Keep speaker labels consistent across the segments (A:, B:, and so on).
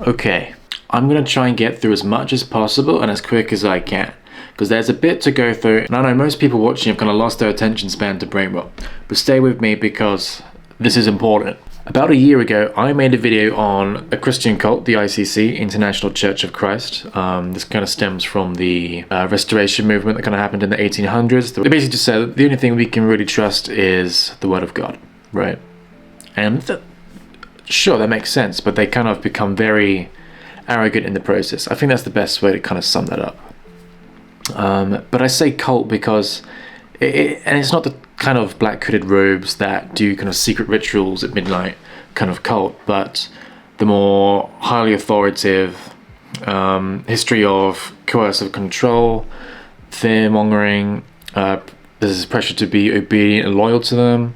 A: Okay, I'm going to try and get through as much as possible and as quick as I can, because there's a bit to go through, and I know most people watching have kind of lost their attention span to brain rot, but stay with me because this is important. About a year ago, I made a video on a Christian cult, the ICC, International Church of Christ. This kind of stems from the Restoration movement that kind of happened in the 1800s. They basically just said that the only thing we can really trust is the Word of God, right? And sure, that makes sense, but they kind of become very arrogant in the process. I think that's the best way to kind of sum that up. But I say cult because and it's not the kind of black hooded robes that do kind of secret rituals at midnight kind of cult, but the more highly authoritative history of coercive control, fear-mongering, there's this pressure to be obedient and loyal to them,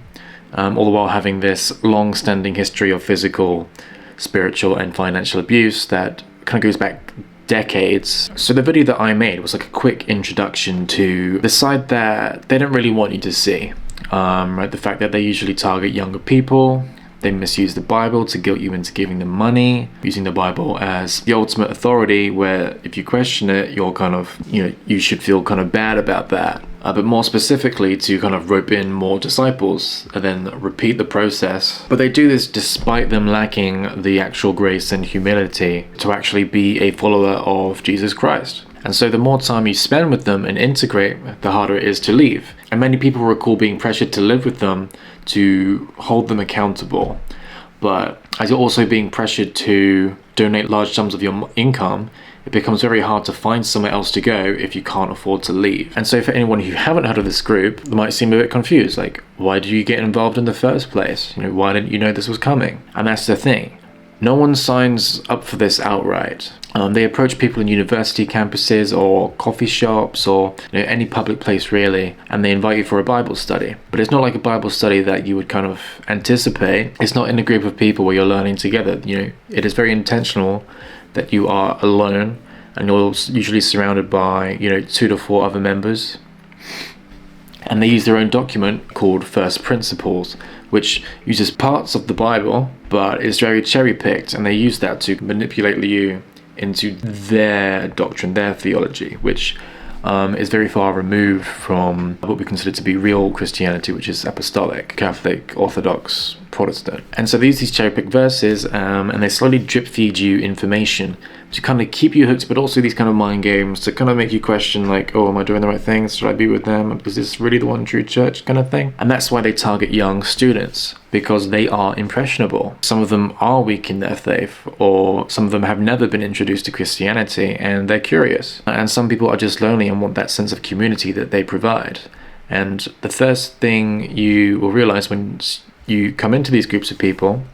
A: all the while having this long-standing history of physical, spiritual and financial abuse that kind of goes back decades. So the video that I made was like a quick introduction to the side that they don't really want you to see, right? The fact that they usually target younger people, they misuse the Bible to guilt you into giving them money, using the Bible as the ultimate authority where if you question it, you're kind of, you should feel kind of bad about that. But more specifically to kind of rope in more disciples and then repeat the process. But they do this despite them lacking the actual grace and humility to actually be a follower of Jesus Christ. And so the more time you spend with them and integrate, the harder it is to leave. And many people recall being pressured to live with them to hold them accountable. But as you're also being pressured to donate large sums of your income, it becomes very hard to find somewhere else to go if you can't afford to leave. And so for anyone who haven't heard of this group, they might seem a bit confused, like, why did you get involved in the first place? Why didn't you know this was coming? And that's the thing. No one signs up for this outright. They approach people in university campuses or coffee shops or any public place really, and they invite you for a Bible study. But it's not like a Bible study that you would kind of anticipate. It's not in a group of people where you're learning together. It is very intentional that you are alone, and you're usually surrounded by 2 to 4 other members. And they use their own document called First Principles, which uses parts of the Bible, but is very cherry-picked, and they use that to manipulate you into their doctrine, their theology, which is very far removed from what we consider to be real Christianity, which is apostolic, Catholic, Orthodox, Protestant. And so they use these cherry-picked verses, and they slowly drip-feed you information to kind of keep you hooked, but also these kind of mind games to kind of make you question, like, oh, am I doing the right things? Should I be with them? Is this really the one true church kind of thing? And that's why they target young students, because they are impressionable. Some of them are weak in their faith, or some of them have never been introduced to Christianity, and they're curious. And some people are just lonely and want that sense of community that they provide. And the first thing you will realize when you come into these groups of people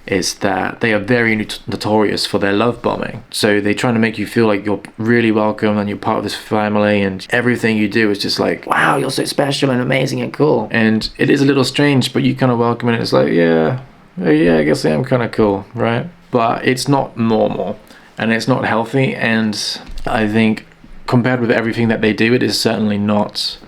A: is that they are very notorious for their love bombing. So they try to make you feel like you're really welcome and you're part of this family, and everything you do is just like, wow, you're so special and amazing and cool. And it is a little strange, but you kind of welcome it, and it's like, yeah, I guess I am kind of cool, right? But it's not normal, and it's not healthy, and I think compared with everything that they do, it is certainly not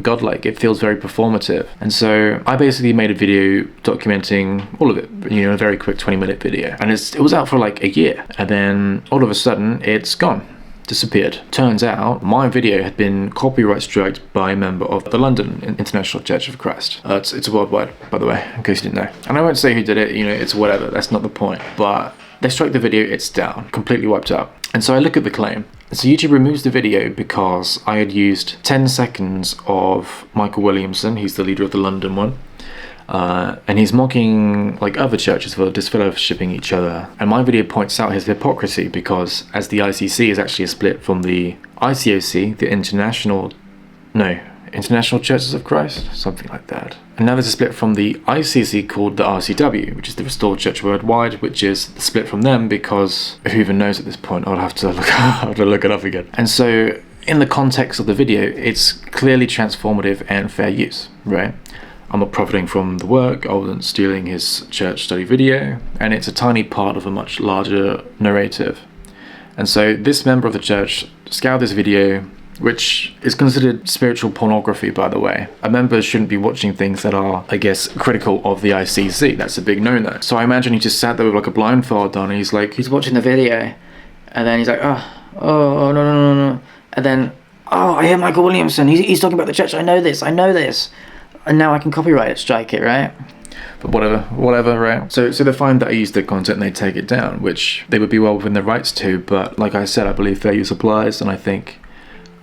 A: godlike. It feels very performative. And so I basically made a video documenting all of it, a very quick 20-minute video, and it was out for like a year, and then all of a sudden it's gone, disappeared. Turns out my video had been copyright striked by a member of the London International Church of Christ. It's worldwide, by the way, in case you didn't know. And I won't say who did it, it's whatever, that's not the point. But they strike the video, it's down, completely wiped out. And so I look at the claim. So YouTube removes the video because I had used 10 seconds of Michael Williamson, he's the leader of the London one, and he's mocking like other churches for disfellowshipping each other. And my video points out his hypocrisy because as the ICC is actually a split from the ICOC, the International Churches of Christ, something like that. And now there's a split from the ICC called the RCW, which is the Restored Church Worldwide, which is the split from them because who even knows at this point? I'll have to look it up again. And so in the context of the video, it's clearly transformative and fair use, right? I'm not profiting from the work, I wasn't stealing his church study video, and it's a tiny part of a much larger narrative. And so this member of the church scoured this video, which is considered spiritual pornography, by the way. A member shouldn't be watching things that are, I guess, critical of the ICC. That's a big no-no. So I imagine he just sat there with like a blindfold on, and he's watching the video, and then he's like, oh, no. And then, oh, I hear Michael Williamson. He's talking about the church. I know this. And now I can copyright strike it, right? But whatever, right? So they find that I use the content and they take it down, which they would be well within their rights to. But like I said, I believe fair use applies, and I think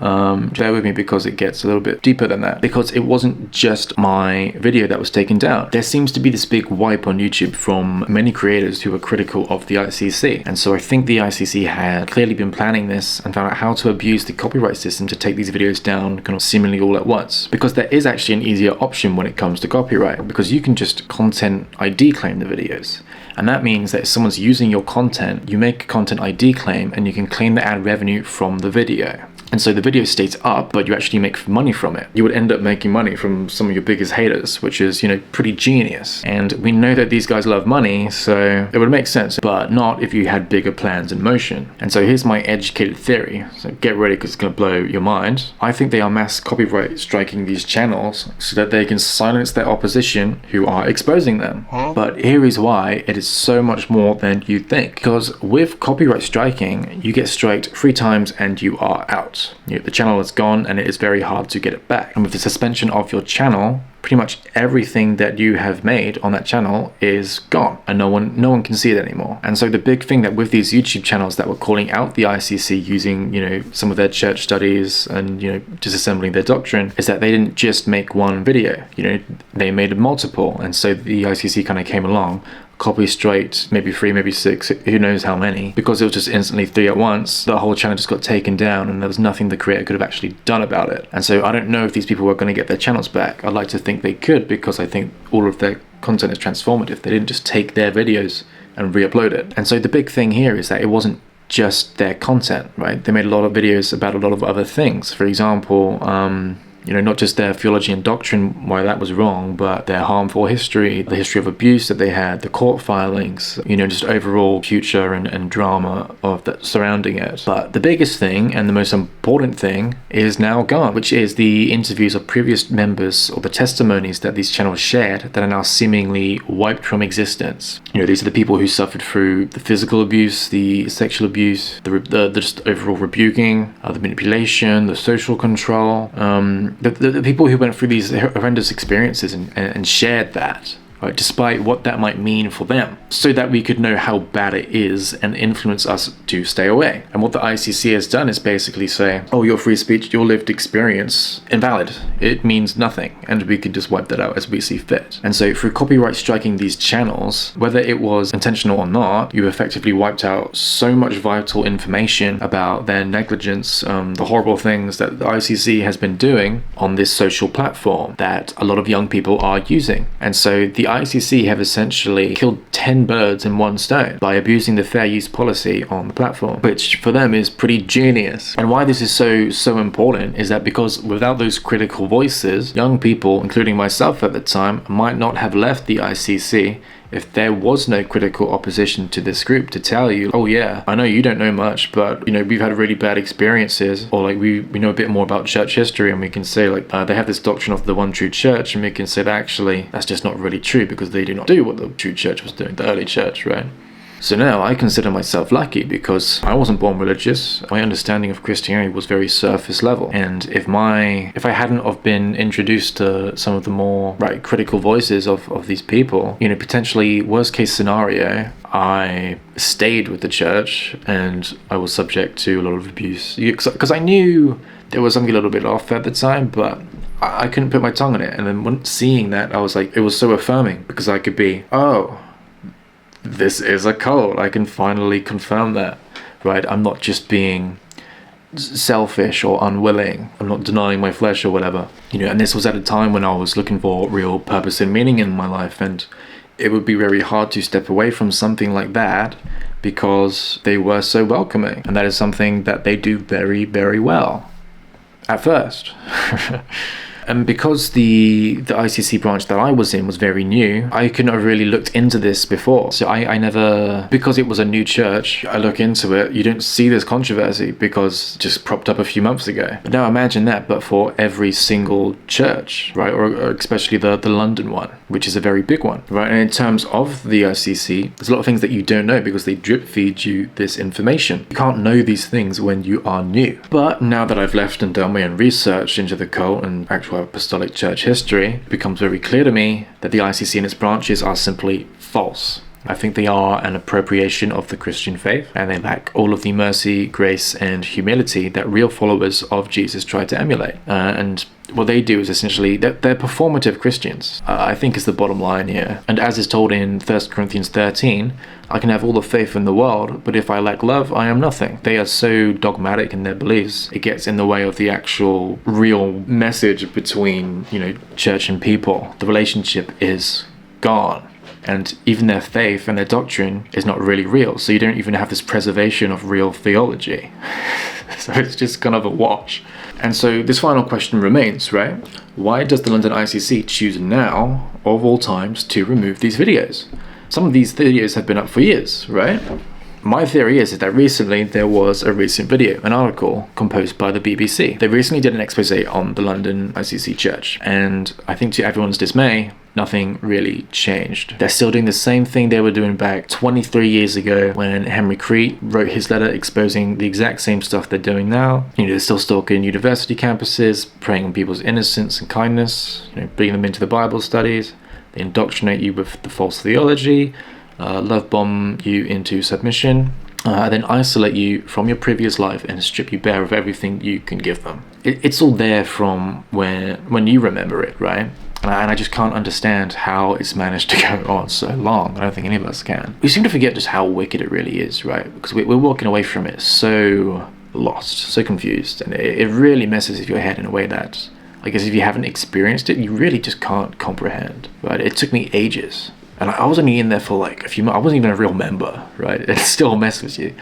A: bear with me because it gets a little bit deeper than that, because it wasn't just my video that was taken down. There seems to be this big wipe on YouTube from many creators who are critical of the ICC, and so I think the ICC had clearly been planning this and found out how to abuse the copyright system to take these videos down kind of seemingly all at once, because there is actually an easier option when it comes to copyright, because you can just content ID claim the videos. And that means that if someone's using your content, you make a content ID claim and you can claim the ad revenue from the video. And so the video stays up, but you actually make money from it. You would end up making money from some of your biggest haters, which is, pretty genius. And we know that these guys love money, so it would make sense, but not if you had bigger plans in motion. And so here's my educated theory. So get ready, because it's going to blow your mind. I think they are mass copyright striking these channels so that they can silence their opposition who are exposing them. But here is why it is so much more than you think. Because with copyright striking, you get striked 3 times and you are out. The channel is gone and it is very hard to get it back. And with the suspension of your channel, pretty much everything that you have made on that channel is gone, and no one can see it anymore. And so the big thing that with these YouTube channels that were calling out the ICC using some of their church studies and disassembling their doctrine is that they didn't just make one video. They made multiple, and so the ICC kind of came along, copy straight, maybe 3, maybe 6, who knows how many, because it was just instantly 3 at once. The whole channel just got taken down and there was nothing the creator could have actually done about it. And so I don't know if these people were going to get their channels back. I'd like to think they could, because I think all of their content is transformative. They didn't just take their videos and re-upload it. And so the big thing here is that it wasn't just their content, right? They made a lot of videos about a lot of other things. For example, not just their theology and doctrine, why that was wrong, but their harmful history, the history of abuse that they had, the court filings, just overall future and drama of that surrounding it. But the biggest thing and the most important thing is now gone, which is the interviews of previous members or the testimonies that these channels shared that are now seemingly wiped from existence. These are the people who suffered through the physical abuse, the sexual abuse, the just overall rebuking, the manipulation, the social control, the people who went through these horrendous experiences and shared that, right, despite what that might mean for them, so that we could know how bad it is and influence us to stay away. And what the ICC has done is basically say, oh, your free speech, your lived experience, invalid. It means nothing, and we could just wipe that out as we see fit. And so through copyright striking these channels, whether it was intentional or not, you effectively wiped out so much vital information about their negligence, the horrible things that the ICC has been doing on this social platform that a lot of young people are using. And so the ICC have essentially killed 10 birds in one stone by abusing the fair use policy on the platform, which for them is pretty genius. And why this is so important is that because without those critical voices, young people, including myself at the time, might not have left the ICC if there was no critical opposition to this group to tell you, oh yeah, I know you don't know much, but we've had really bad experiences, or we know a bit more about church history, and we can say they have this doctrine of the one true church, and we can say that actually that's just not really true, because they do not do what the true church was doing, the early church, right? So now I consider myself lucky because I wasn't born religious. My understanding of Christianity was very surface level. And if I hadn't have been introduced to some of the more critical voices of these people, potentially worst case scenario, I stayed with the church and I was subject to a lot of abuse. Because I knew there was something a little bit off at the time, but I couldn't put my tongue on it. And then when seeing that, I was like, it was so affirming, because I could be, oh, this is a cult. I can finally confirm that, right? I'm not just being selfish or unwilling. I'm not denying my flesh or whatever, and this was at a time when I was looking for real purpose and meaning in my life, and it would be very hard to step away from something like that because they were so welcoming, and that is something that they do very, very well at first. And because the ICC branch that I was in was very new, I couldn't have really looked into this before. So I never, because it was a new church, I look into it, you don't see this controversy because it just propped up a few months ago. But now imagine that, but for every single church, right? Or especially the London one, which is a very big one, right? And in terms of the ICC, there's a lot of things that you don't know because they drip feed you this information. You can't know these things when you are new. But now that I've left and done my own research into the cult and actual apostolic church history, it becomes very clear to me that the ICC and its branches are simply false. I think they are an appropriation of the Christian faith, and they lack all of the mercy, grace, and humility that real followers of Jesus try to emulate. And what they do is essentially, they're performative Christians, I think is the bottom line here. And as is told in 1 Corinthians 13, I can have all the faith in the world, but if I lack love, I am nothing. They are so dogmatic in their beliefs, it gets in the way of the actual real message between, church and people. The relationship is gone. And even their faith and their doctrine is not really real. So you don't even have this preservation of real theology. So it's just kind of a wash. And so this final question remains, right? Why does the London ICC choose now, of all times, to remove these videos? Some of these videos have been up for years, right? My theory is that recently there was a recent video, an article composed by the BBC. They recently did an expose on the London ICC Church, and I think to everyone's dismay, nothing really changed. They're still doing the same thing they were doing back 23 years ago when Henry Crete wrote his letter exposing the exact same stuff they're doing now. They're still stalking university campuses, preying on people's innocence and kindness, bringing them into the Bible studies. They indoctrinate you with the false theology, love bomb you into submission, then isolate you from your previous life and strip you bare of everything you can give them. It's all there from when you remember it, right? And I just can't understand how it's managed to go on so long. I don't think any of us can. We seem to forget just how wicked it really is, right? Because we're walking away from it so lost, so confused, and it really messes with your head in a way that, I guess if you haven't experienced it, you really just can't comprehend, right? It took me ages. And I was only in there for like a few months. I wasn't even a real member, right? It still messes with you.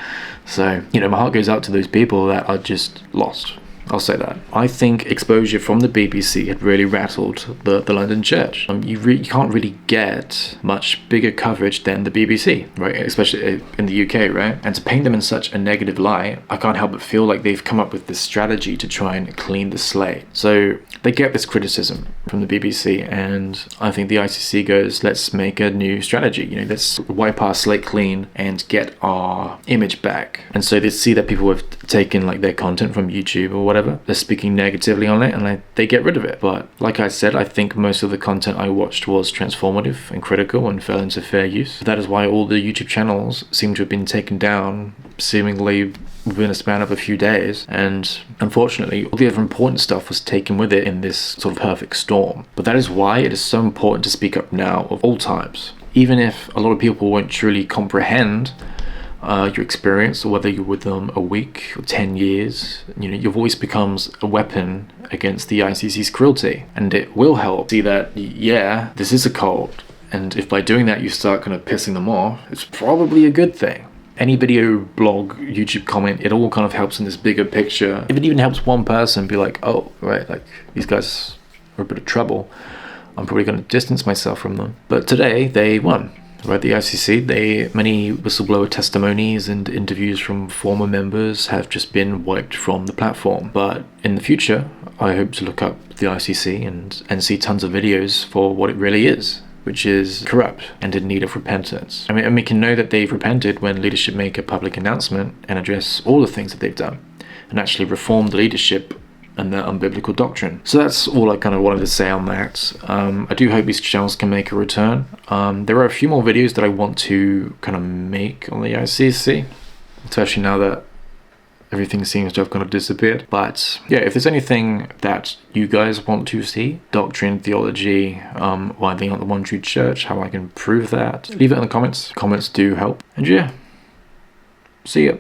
A: So, my heart goes out to those people that are just lost. I'll say that. I think exposure from the BBC had really rattled the London church. You can't really get much bigger coverage than the BBC, right? Especially in the UK, right? And to paint them in such a negative light, I can't help but feel like they've come up with this strategy to try and clean the slate. So they get this criticism from the BBC, and I think the ICC goes, let's make a new strategy. Let's wipe our slate clean and get our image back. And so they see that people have taken like their content from YouTube or whatever, they're speaking negatively on it, and they get rid of it. But like I said, I think most of the content I watched was transformative and critical and fell into fair use. That is why all the YouTube channels seem to have been taken down seemingly within a span of a few days, and unfortunately all the other important stuff was taken with it in this sort of perfect storm. But that is why it is so important to speak up now of all times, even if a lot of people won't truly comprehend your experience, or whether you're with them a week or 10 years. Your voice becomes a weapon against the ICC's cruelty, and it will help see that, yeah, this is a cult, and if by doing that you start kind of pissing them off, it's probably a good thing. Any video, blog, YouTube comment, it all kind of helps in this bigger picture. If it even helps one person be like, oh, right, like these guys are a bit of trouble, I'm probably going to distance myself from them. But today they won. Right, the ICC, many whistleblower testimonies and interviews from former members have just been wiped from the platform. But in the future, I hope to look up the ICC and see tons of videos for what it really is, which is corrupt and in need of repentance. And we can know that they've repented when leadership make a public announcement and address all the things that they've done and actually reform the leadership and their unbiblical doctrine. So that's all I kind of wanted to say on that. I do hope these channels can make a return. There are a few more videos that I want to kind of make on the ICC, especially now that everything seems to have kind of disappeared. But yeah, if there's anything that you guys want to see, doctrine, theology, why they aren't the one true church, how I can prove that, leave it in the comments. Comments do help. And yeah, see ya.